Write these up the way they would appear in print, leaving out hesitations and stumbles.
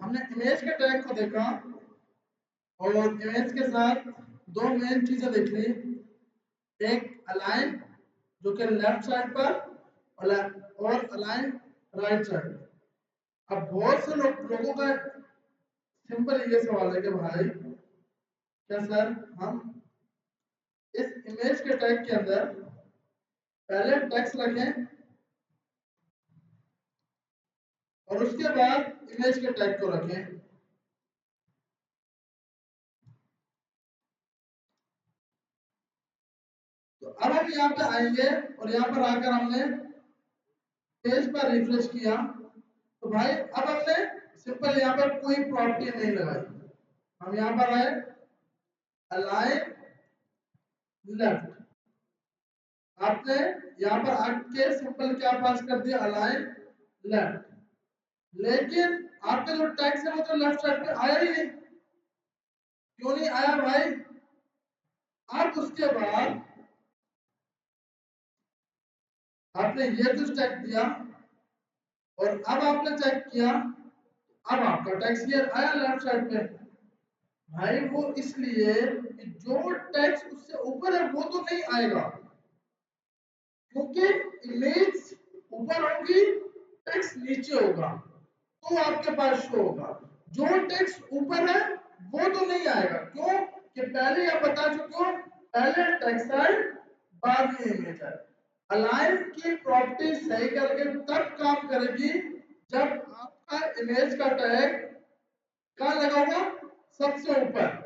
हमने इमेज के टैग को देखा और इमेज के साथ दो मेन चीजें देख ली, एक अलाइन जो कि लेफ्ट साइड पर और अलाइन राइट साइड पर। अब बहुत से लोगों का सिंपल ये सवाल है कि भाई क्या सर हम इस इमेज के टैग के अंदर पहले टेक्स्ट रखें और उसके बाद इमेज के टैग को रखें। तो अब हम यहाँ पे आएंगे और यहाँ पर आकर हमने पेज पर रिफ्रेश किया तो भाई अब हमने सिंपल यहाँ पर कोई प्रॉपर्टी नहीं लगाई। हम यहाँ पर आए अलाइन लेफ्ट, आपने यहाँ पर आके सिंपल क्या पास कर दिया अलाइन लेफ्ट, लेकिन आपका जो टेक्स्ट है वो तो लेफ्ट साइड पे आया ही नहीं। क्यों नहीं आया भाई? अब उसके बाद आपने ये कुछ टेक्स्ट दिया और अब आपने चेक किया, अब आपका टेक्स्ट ये आया लेफ्ट साइड पे। भाई वो इसलिए कि जो टेक्स्ट उससे ऊपर है वो तो नहीं आएगा, क्योंकि इमेज ऊपर होगी टेक्स्ट नीचे होगा तो आपके पास शो होगा। जो टेक्स्ट ऊपर है वो तो नहीं आएगा, क्यों कि पहले आप बता चुके हो पहले टेक्स्ट है बाद में इमेज है। अलाइन की प्रॉपर्टी सही करके तब काम करेगी जब आपका इमेज का टैग कहाँ लगा होगा, सबसे ऊपर।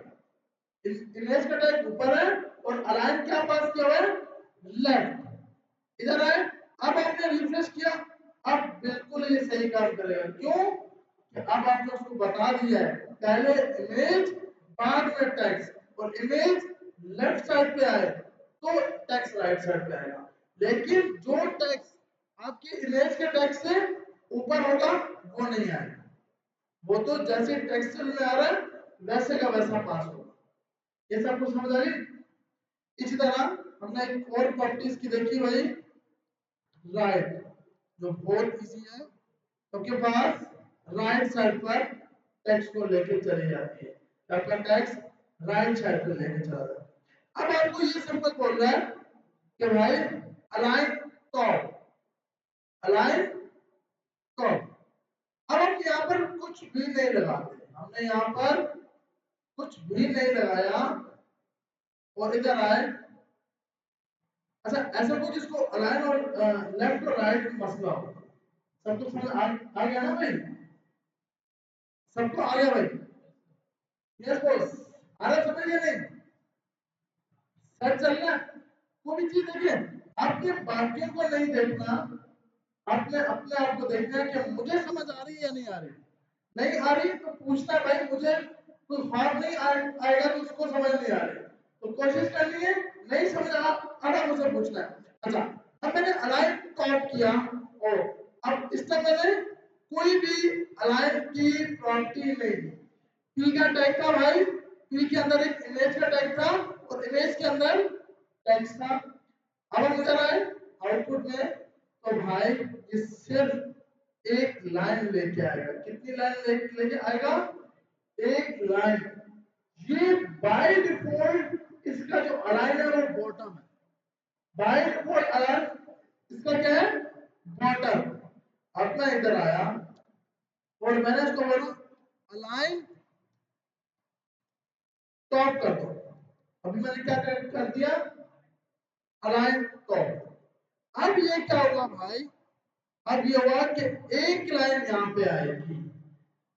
इमेज का टैग ऊपर है और अलाइन क्या पास किया हुआ है, लेफ्ट। इधर है, अब आपने रिफ्रेश किया, अब बिल्कुल ये सही काम करेगा। क्यों कि अब आपने उसको बता दिया है पहले इमेज बाद में टेक्स्ट, और इमेज लेफ्ट साइड पे आए तो टेक्स्ट राइट साइड पे आएगा। लेकिन जो टेक्स्ट आपकी इमेज के टेक्स्ट से ऊपर होगा वो नहीं आएगा, वो तो जैसे टेक्स्ट में आ रहा है वैसे का वैसा पास होगा। ये सब कुछ समझ आ गई? इसी तरह हमने एक और प्रॉपर्टीज की देखी भाई, राइट, जो बहुत इजी है, आपके पास राइट साइड पर टेक्स्ट को लेके चली जाती है, आपका टेक्स्ट राइट साइड पर लेके चला जाता है। अब आपको ये सिंपल बोल रहा है कि भाई अलाइन टॉप, अलाइन टॉप। अब हम यहाँ पर कुछ भी नहीं लगाते, हमने यहाँ पर कुछ भी नहीं लगाया और इधर आए। अच्छा ऐसा कुछ जिसको अलाइन और लेफ्ट और राइट मसला हो, सबको समझ आ गया ना भाई? सबको आ गया भाई? यस बॉस, आ रहा समझ गया नहीं? सर चल रहा कोई भी चीज देखिए, आपके बाकियों को नहीं देखना, आपने अपने आप को देखना है कि मुझे समझ आ रही है या नहीं आ रही। नहीं आ रही तो पूछना भाई, मुझे कोई फॉर्म नहीं आएगा तो उसको समझ नहीं आ रही, तो कोशिश करनी है, नहीं समझ आ रहा मुझे पूछना है। अच्छा अब मैंने अलाइन टॉप किया और अब इस तरह मैंने कोई भी अलाइन की प्रॉपर्टी नहीं दी। पी का टैग था भाई, पी के अंदर एक इमेज का टैग था और इमेज के अंदर टेक्स्ट था। अब हम इधर आए आउटपुट में, तो भाई ये सिर्फ एक लाइन लेके आएगा। कितनी लाइन लेके आएगा? एक लाइन। ये बाय डिफॉल्ट इसका जो अलाइन है वो बॉटम है, बाय डिफॉल्ट अलाइन इसका क्या है, बॉटम। अब मैं इधर आया और मैंने इसको बोला अलाइन टॉप कर दो। अभी मैंने क्या कर दिया, अलाइन टॉप। अब ये क्या होगा भाई, अब ये हुआ कि एक लाइन यहाँ पे आएगी,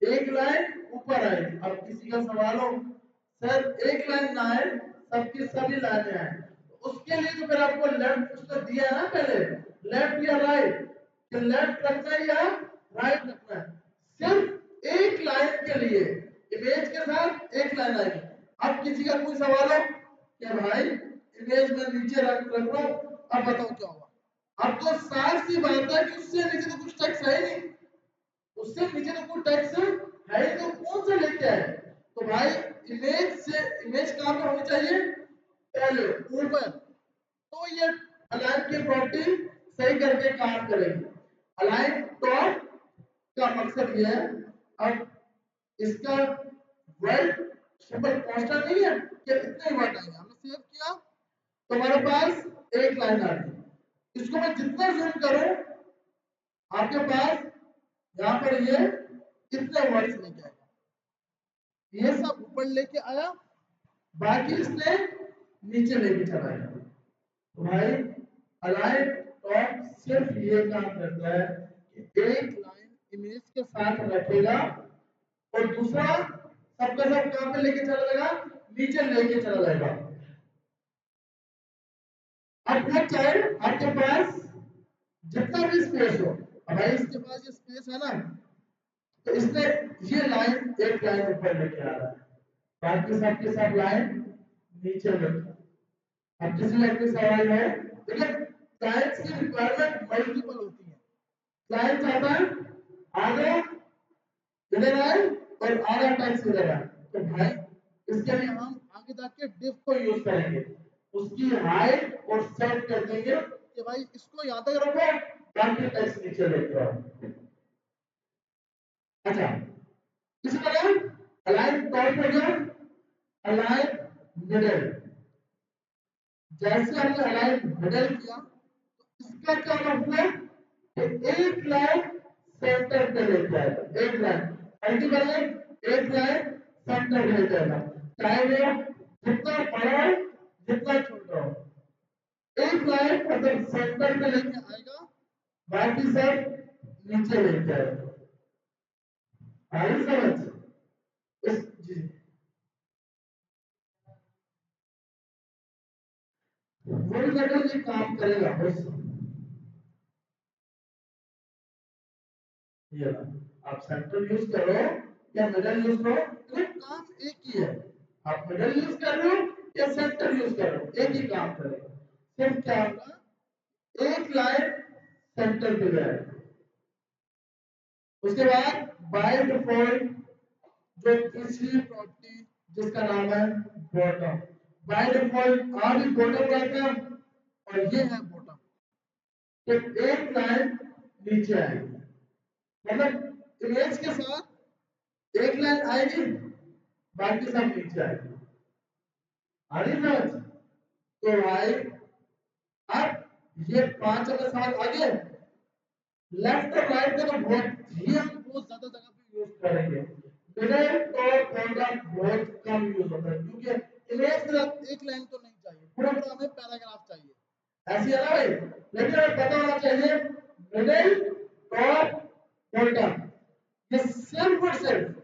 एक लाइन ऊपर आएगी। अब किसी का सवाल हो सर एक लाइन ना आए, सबकी सभी लाइनें आए, तो उसके लिए तो फिर आपको लेफ्ट उसने दिया है ना पहले, लेफ्ट या राइट, कि लेफ्ट रखना है या राइट रखना है। सिर्फ एक लाइन के लिए इमेज के साथ एक लाइन आएगी। अब किसी का कोई सवाल हो कि भाई इमेज में नीचे रख रहा हूं, अब बताओ क्या होगा? अब तो साफ सी बात है कि उससे नीचे तो कुछ टेक्स्ट है नहीं, उससे नीचे तो कोई टेक्स्ट है ही, तो कौन सा लेके आए? तो भाई इमेज से इमेज कहां पर होनी चाहिए, पहले ऊपर, तो ये अलाइन की प्रॉपर्टी सही करके काम करेगी। अलाइन टॉप का मकसद ये है, अब इसका वर्ड सिंपल कांस्टेंट नहीं है कि इतने वर्ड आएंगे। हमने सेव किया तो हमारे पास एक लाइन आ गई। इसको मैं जितना जूम करूं आपके पास यहाँ पर ये कितने वर्ड्स लेके आएगा। ये सब ऊपर लेके आया, बाकी इसने नीचे लेके चला गया। तो भाई अलाइन टॉप सिर्फ ये काम करता है कि एक लाइन इमेज के साथ रखेगा और दूसरा सबका सब कहां पे लेके चला जाएगा, नीचे लेके चला जाएगा। अब वो चाहे आपके पास जितना भी स्पेस हो, अब भाई इसके पास ये स्पेस है ना, तो इसने ये लाइन एक लाइन ऊपर लेके आ रहा है, बाकी सबके सब लाइन नीचे लेके। अब किसी में कोई सवाल है? देखिए क्लाइंट्स की रिक्वायरमेंट मल्टीपल होती है। क्लाइंट चाहता है आगे इधर आए और आधा टैक्स इधर आए, तो भाई इसके लिए हम आगे जाके डिफ को यूज करेंगे, उसकी हाइट और सेट कर देंगे कि भाई इसको यहाँ तक रखो, बाकी टैक्स नीचे लेके आओ। अच्छा, इसी तरह अलाइन टॉप हो गया, अलाइन मिडल। जैसे हमने अलाइन मिडल किया तो इसका क्या मतलब कि एक लाइन सेंटर पे लेके आएगा, एक लाइन मल्टीपल लाइन, एक लाइन सेंटर पे लेके आएगा, चाहे वो जितना बड़ा हो जितना छोटा हो, एक लाइन अगर सेंटर पे लेके आएगा बाकी सब नीचे लेके आएगा। आई समझ? इस जी वही मॉडल ये काम करेगा बस। ये आप सेंटर यूज करो या मिडल यूज करो, तो काम एक ही है। आप मिडल यूज कर रहे हो या सेंटर यूज कर रहे हो, एक ही काम करेगा। सिर्फ क्या होगा, एक लाइन सेंटर पे जाएगा, उसके बाद बाय डिफॉल्ट जो तीसरी प्रॉपर्टी जिसका नाम है बॉटम, बाय डिफॉल्ट आ भी बॉटम रहता है और ये है बॉटम, तो एक लाइन नीचे आएगी, मतलब इमेज के साथ एक लाइन आएगी बाकी सब नीचे आएगी। आ रही समझ? तो भाई अब ये पांच अगर सवाल आगे लेफ्ट और राइट का तो बहुत ही हम बहुत ज्यादा जगह पे यूज करेंगे, मिडल और बॉटम बहुत कम यूज होता है क्योंकि इमेज के साथ एक लाइन तो नहीं चाहिए, पूरा पूरा हमें पैराग्राफ चाहिए। ऐसी है ना भाई, लेकिन हमें पता होना चाहिए मिडल टॉप बॉटम ये सिर्फ और सिर्फ।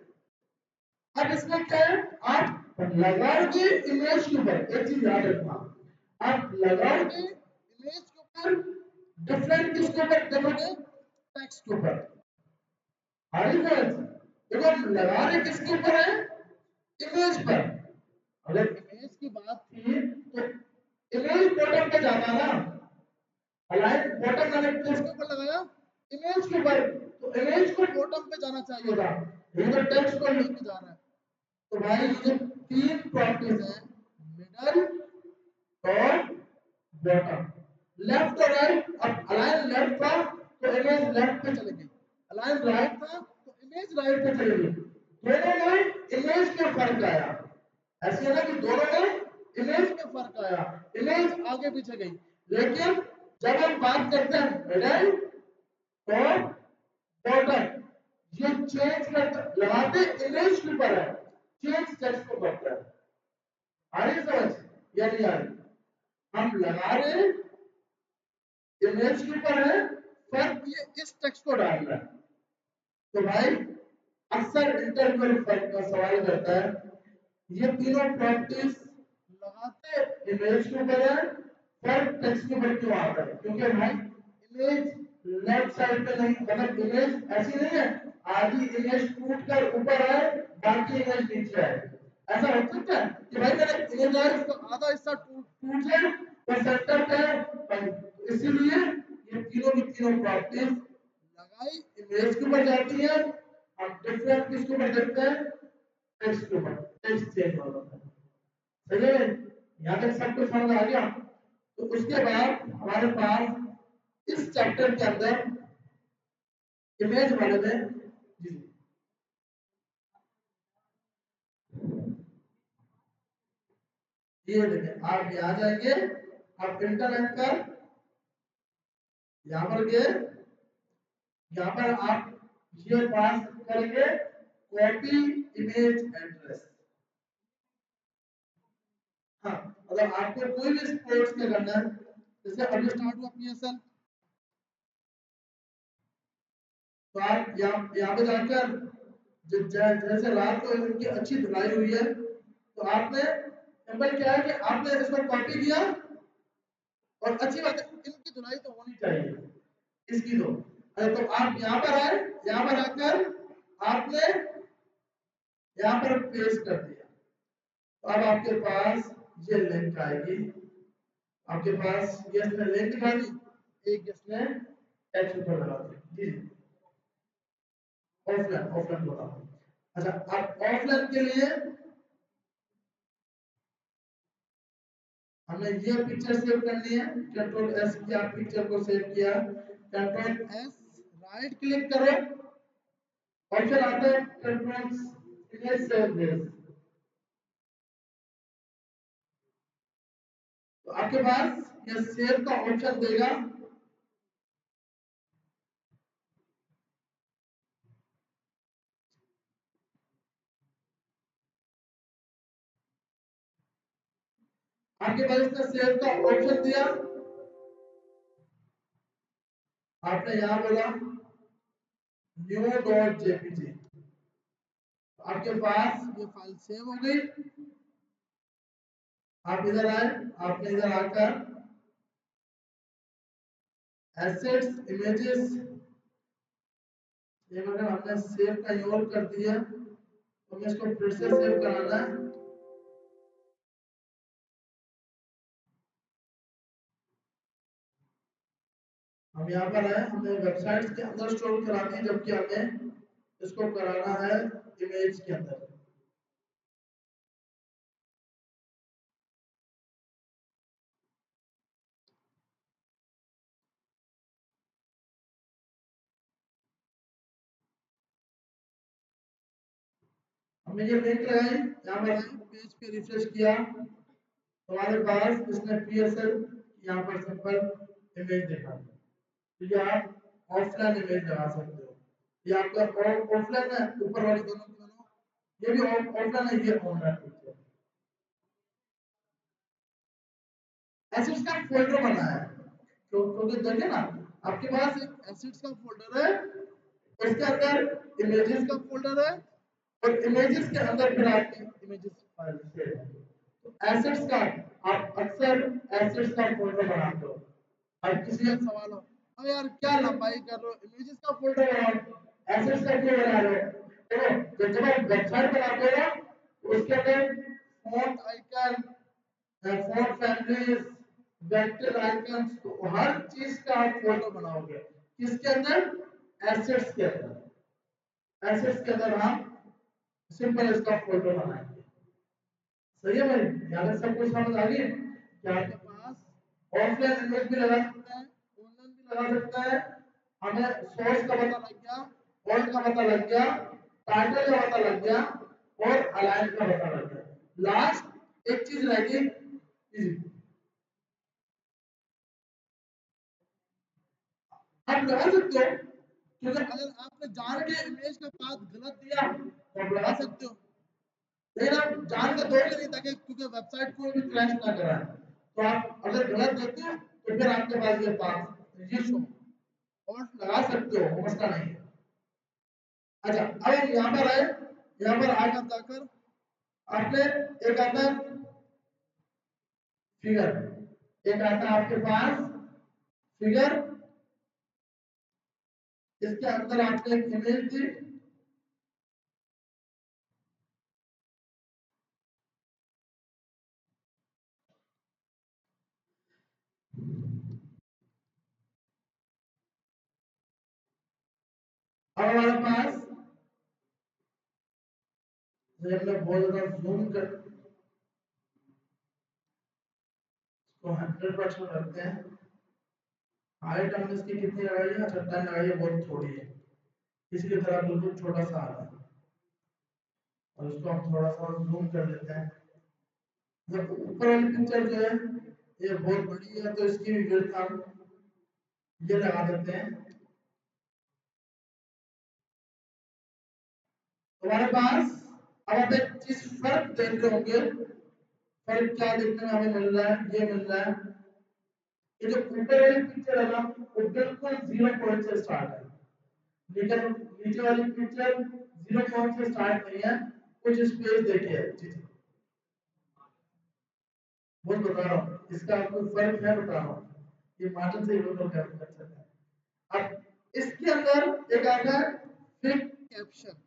अब इसमें क्या है, आप लगाओगे इमेज के ऊपर, एक चीज याद रखना, आप लगाओगे इमेज के ऊपर, डिफरेंट किसके ऊपर देखोगे, टेक्स्ट के ऊपर। हरी फ्रेंड्स देखो हम लगा रहे किसके ऊपर है, इमेज पर। अगर इमेज की बात थी तो इमेज बॉटम पे जाता ना, अलाइन बॉटम मैंने किसके ऊपर लगाया, इमेज के ऊपर, तो इमेज को बॉटम पे जाना चाहिए था, ये तो टेक्स्ट को लेके जा रहा है। तो भाई ये जो तीन प्रॉपर्टीज है, मिडल टॉप बॉटम, लेफ्ट और राइट, अब अलाइन लेफ्ट था तो इमेज लेफ्ट पे चलेगी, अलाइन राइट था तो इमेज राइट पे चलेगी, दोनों में इमेज में फर्क आया। ऐसे है ना कि दोनों में इमेज में फर्क आया, इमेज आगे पीछे गई, लेकिन जब हम बात करते हैं मिडल टॉप बॉटम, ये चेंज करता लगाते इमेज के ऊपर है, चेंज टेक्स्ट को करता है। आ रही समझ या नहीं आ रही? हम लगा रहे इमेज के ऊपर है, फर्क ये इस टेक्स्ट को डाल रहा है। तो भाई अक्सर इंटरव्यू फर्क का सवाल करता है, ये तीनों प्रॉपर्टीज लगाते इमेज के ऊपर है, फर्क टेक्स्ट के ऊपर क्यों आता है? क्योंकि भाई इमेज लेफ्ट साइड पे नहीं, मतलब इमेज ऐसी नहीं है आधी इमेज टूट कर ऊपर है बाकी इमेज नीचे है। ऐसा हो सकता है कि भाई मेरा इमेज है इसका आधा हिस्सा टूट जाए और सेंटर पे है, इसीलिए ये तीनों की तीनों प्रॉपर्टीज लगाई इमेज के ऊपर जाती है। हम डिफरेंट किसके ऊपर देखते हैं, टेक्स्ट के ऊपर, टेक्स्ट चेंज हो जाता है। सही है, यहाँ तक सब कुछ समझ आ गया? तो उसके बाद हमारे पास इस चैप्टर के अंदर इमेज वाले में जी ये देखें, आप यहाँ जाएंगे, आप इंटरनेट पर यहाँ पर गए, यहाँ पर आप ये पास करेंगे कॉपी इमेज एड्रेस। हाँ, अगर आपको कोई भी स्पोर्ट्स में करना है, जैसे अभी स्टार्ट हुआ पीएसएल, तो आप यहाँ पे जाकर जैसे रात को इनकी अच्छी धुलाई हुई है, तो आपने सिंपल क्या है कि आपने इसको कॉपी किया, और अच्छी बात है इनकी धुलाई तो होनी चाहिए इसकी तो। तो आप यहाँ पर आए, यहाँ पर आकर आपने यहाँ पर पेस्ट कर दिया, तो अब आपके पास ये लिंक आएगी, आपके पास ये इसने लिंक दिखा दी, एक इसने टेक्स्ट ऊपर लगा दी। जी ऑफलाइन, ऑफलाइन बोला। अच्छा, अब ऑफलाइन के लिए हमने ये पिक्चर सेव करनी है, कंट्रोल एस किया, पिक्चर को सेव किया, कंट्रोल एस राइट क्लिक करो, ऑप्शन आता है कंट्रोल इमेज सेव दिस, तो आपके पास ये सेव का ऑप्शन देगा। आपके पास इसने सेव का ऑप्शन दिया, आपने यहां बोला न्यू डॉट जेपीजी, आपके पास ये फाइल सेव हो गई। आप इधर आए, आपने इधर आकर एसेट्स इमेजेस, ये अगर हमने सेव का यूज कर दिया, तो हमें इसको फिर से सेव कराना है। हम यहाँ पर है, हमें वेबसाइट्स के अंदर स्टोर करानी है, जबकि हमें इसको कराना है इमेज के अंदर। हमने ये लिंक लगाई, यहाँ पर पेज पे रिफ्रेश किया, हमारे पास इसने पीएसएल यहाँ पर सिंपल इमेज दिखा, तो ये आप ऑफलाइन इमेज लगा सकते हो। ये आपका ऑफलाइन है, ऊपर वाली दोनों की दोनों, ये भी ऑफलाइन है, ये ऑनलाइन पिक्चर। एसेट्स का फोल्डर बना है, क्योंकि देखिए ना, आपके पास एक एसेट्स का फोल्डर है, उसके अंदर इमेजेस का फोल्डर है, और इमेजेस के अंदर फिर आपकी इमेजेस फाइल सेव है। तो एसेट्स का आप अक्सर एसेट्स का फोल्डर बनाते हो। अब किसी का सवाल हो, अब यार क्या लंबाई कर रहे हो, इमेजेस का फोल्डर बनाओ, एसेट्स का क्यों बना रहे हो? देखो जब आप वेबसाइट बनाते हो ना, तो उसके अंदर font icon, font families, vector icons, तो हर चीज का आप फोल्डर बनाओगे किसके अंदर? एसेट्स के अंदर। एसेट्स के अंदर हम सिंपल इसका फोल्डर बनाएंगे। सही है भाई, यहाँ तक सब कुछ समझ आ गई कि आपके पास ऑफलाइन इमेज भी लगा सकता है, ऑनलाइन भी लगा सकता है। हमें सोर्स का पता लग गया, फॉन्ट का पता लग गया, टाइटल का पता लग गया, और अलाइन का पता लग गया। लास्ट एक चीज रह गई, आप लगा सकते हो, क्योंकि अगर आपने जान के इमेज का पाथ गलत दिया तो आप लगा सकते हो, लेकिन आप जान के दोगे नहीं, ताकि क्योंकि वेबसाइट को भी क्रैश ना कराए, तो आप अगर गलत देते हो तो फिर आपके पास ये पाथ ये शो और लगा सकते हो, मसला नहीं है। अच्छा, अब हम यहाँ पर आए, यहाँ पर आकर जाकर आपने एक आता फिगर, एक आता आपके पास फिगर, इसके अंदर आपने एक इमेज दी, अब हमारे पास जब मैं बहुत ज्यादा जूम कर इसको 100% रखते हैं, हाइट हमने इसकी कितनी लगाई है? 10 लगाई है, बहुत थोड़ी है, इसकी तरह बिल्कुल छोटा सा आ रहा है, और इसको हम थोड़ा सा जूम कर लेते हैं। ये ऊपर वाली पिक्चर जो है ये बहुत बड़ी है, तो इसकी भी विड्थ हम ये लगा देते हैं। हमारे पास अब आप एक चीज फर्क देख रहे होंगे, फर्क क्या देखने में हमें मिल रहा है, ये मिल रहा है, ये जो ऊपर वाली पिक्चर है ना वो बिल्कुल 0 पॉइंट से स्टार्ट है, लेकिन नीचे वाली पिक्चर 0 पॉइंट से स्टार्ट नहीं है, कुछ स्पेस देखिए जी जी, बहुत बता रहा हूँ, इसका आपको फर्क है बता रहा हूँ, ये मार्जिन से इक्वल कर सकते हैं। अब इसके अंदर एक आता है फिट कैप्शन।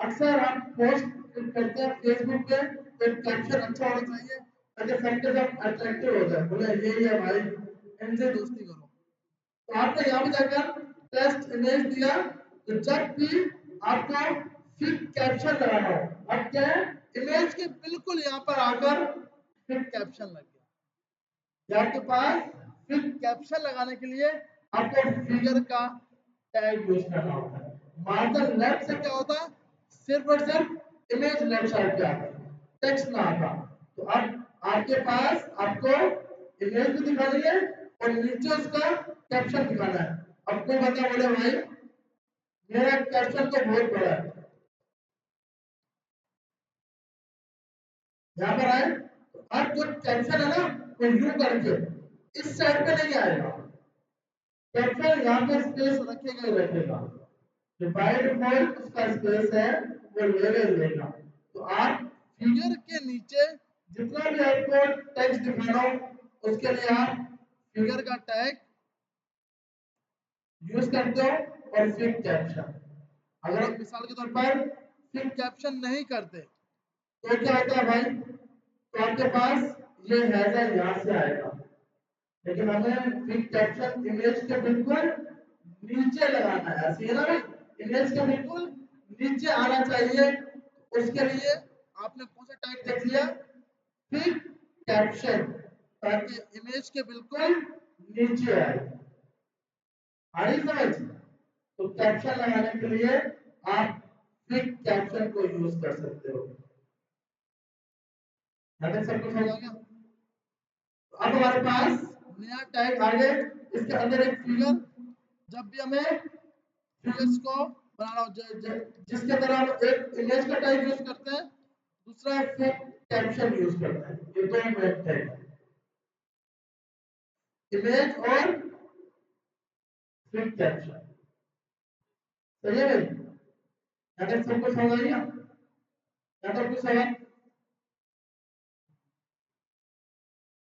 अक्सर हम पोस्ट करते हैं फेसबुक पे, तो कैप्शन अच्छा होना चाहिए ताकि सबके सब अट्रैक्टिव हो जाए, बोले ये है भाई, इनसे दोस्ती करो। तो आपने यहाँ पे जाकर टेस्ट इमेज दिया, तो जब भी आपको फिट कैप्शन लगाना हो, अब क्या है, इमेज के बिल्कुल यहाँ पर आकर फिट कैप्शन लग गया। आपके पास फिट कैप्शन लगाने के लिए आपको फिगर का टैग यूज करना होता है। मार्जिन लेफ्ट से क्या होता है, सिर्फ और सिर्फ इमेज लेफ्ट साइड पे आता है, टेक्स्ट ना आता। तो अब आपके पास आपको इमेज भी दिखानी है और नीचे उसका कैप्शन दिखाना है। अब कोई बंदा बोले भाई मेरा कैप्शन तो बहुत बड़ा है, यहाँ पर आए, अब जो कैप्शन है ना वो यूं करके इस साइड पे नहीं आएगा, कैप्शन यहाँ पे स्पेस रखेगा ही रखेगा, जो बाय डिफॉल्ट उसका स्पेस है वो लेगा ही लेगा। तो आप फिगर के नीचे जितना भी आपको टेक्स्ट दिखाना हो उसके लिए आप फिगर का टैग यूज करते हो और फिर कैप्शन। अगर हम मिसाल के तौर पर फिर कैप्शन नहीं करते तो क्या होता है भाई, तो आपके पास ये हैजर यहाँ से आएगा, लेकिन हमें फिर कैप्शन इमेज के बिल्कुल नीचे लगाना है, ऐसे है ना भाई, इमेज के बिल्कुल नीचे आना चाहिए। उसके लिए आपने कौन सा टैग देख लिया, फिर कैप्शन, ताकि इमेज के बिल्कुल नीचे आए। आ रही समझ? तो कैप्शन लगाने के लिए आप फिर कैप्शन को यूज कर सकते हो। अगर सब कुछ हो गया, अब हमारे पास नया टैग आ गया, इसके अंदर एक फिगर, जब भी हमें फिगर्स को बनाना हो, जिसके अंदर हम एक इमेज का टैग यूज करते हैं, दूसरा फिर कैप्शन यूज करते हैं, ये दो मेन टैग है, इमेज और फिर कैप्शन। सही है भाई? अगर सब कुछ समझ आ गया, या तो कुछ सवाल